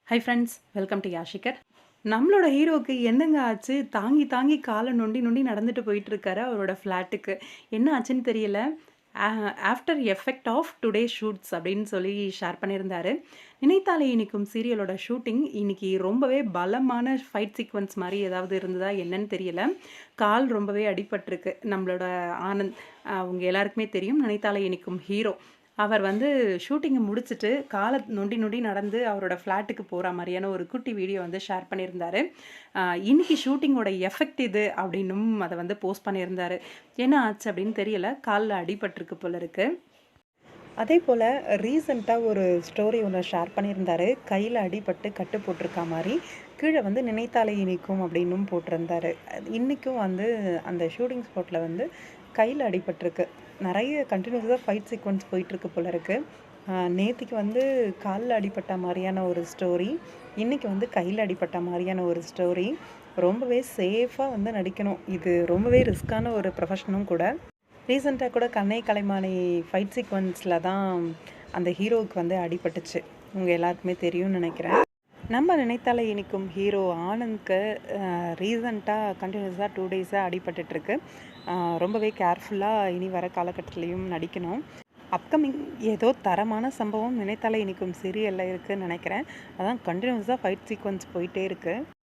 High friends, welcome to யாஷிகர். நம்மளோட ஹீரோவுக்கு என்னங்க ஆச்சு? தாங்கி தாங்கி கால நொண்டி நொண்டி நடந்துட்டு போயிட்டுருக்காரு அவரோட ஃப்ளாட்டுக்கு. என்ன ஆச்சுன்னு தெரியல. ஆ after effect of today shoots அப்படின்னு சொல்லி ஷேர் பண்ணியிருந்தாரு. நினைத்தாலே இனிக்கும் சீரியலோட ஷூட்டிங் இன்னைக்கு ரொம்பவே பலமான ஃபைட் சீக்வென்ஸ் மாரி ஏதாவது இருந்ததா என்னன்னு தெரியல. கால் ரொம்பவே அடிபட்டிருக்கு. நம்மளோட ஆனந்த் அவங்க எல்லாருக்குமே தெரியும். நினைத்தாலே இனிக்கும் ஹீரோ. அவர் வந்து ஷூட்டிங்க முடிச்சுட்டு கால நொண்டி நொண்டி நடந்து அவரோட ஃப்ளாட்டுக்கு போற மாரியான ஒரு குட்டி வீடியோ வந்து ஷேர் பண்ணியிருந்தாரு. இன்னைக்கு ஷூட்டிங்கோட எஃபெக்ட் இது அப்படின்னும் அத வந்து போஸ்ட் பண்ணியிருந்தாரு. என்ன ஆச்சு அப்படின்னு தெரியல. கால்ல அடிபட்டிருக்கு போல இருக்கு. அதேபோல ரீசென்ட்டா ஒரு ஸ்டோரி ஒண்ணு ஷேர் பண்ணியிருந்தாரு. கையில அடிபட்டு கட்டு போட்டிருக்கா மாரி. கீழ வந்து நினைத்தாலே இனிக்கும் அப்படின்னும் போட்டிருந்தாரு. இன்னைக்கும் வந்து அந்த ஷூட்டிங் ஸ்பாட்ல வந்து கையில அடிபட்டிருக்கு. நெறைய கன்டினியூஸா ஃபைட் சீக்வென்ஸ் போயிட்டுருக்கு போல இருக்கு. நேத்திக்கு வந்து கால்ல அடிபட்ட மாரியான ஒரு ஸ்டோரி. இன்னைக்கு வந்து கையில அடிபட்ட மாரியான ஒரு ஸ்டோரி. ரொம்பவே சேஃபா வந்து நடிக்கணும். இது ரொம்பவே ரிஸ்க்கான ஒரு ப்ரொஃபஷனும் கூட. ரீசெண்டா கூட கண்ணே கலைமானி ஃபைட் சீக்வென்ஸ்ல தான் அந்த ஹீரோவுக்கு வந்து அடிபட்டுச்சு. உங்க எல்லாருக்குமே தெரியும்னு நெனைக்கிறேன். நம்ம நினைத்தாலே இனிக்கும் ஹீரோ ஆனந்த்க்கு ரீசெண்டா கன்டினியூஸா 2 டேஸா அடிபட்டுட்ருக்கு. ரொம்பவே கேர்ஃபுல்லா இனி வர காலகட்டத்திலயும் நடிக்கணும். அப்கமிங் ஏதோ தரமான சம்பவம் நினைத்தாலே இனிக்கும் சீரியல்ல இருக்குன்னு நெனைக்கிறேன். அதான் கன்டினியூஸா ஃபைட் சீக்வென்ஸ் போயிட்டே இருக்கு.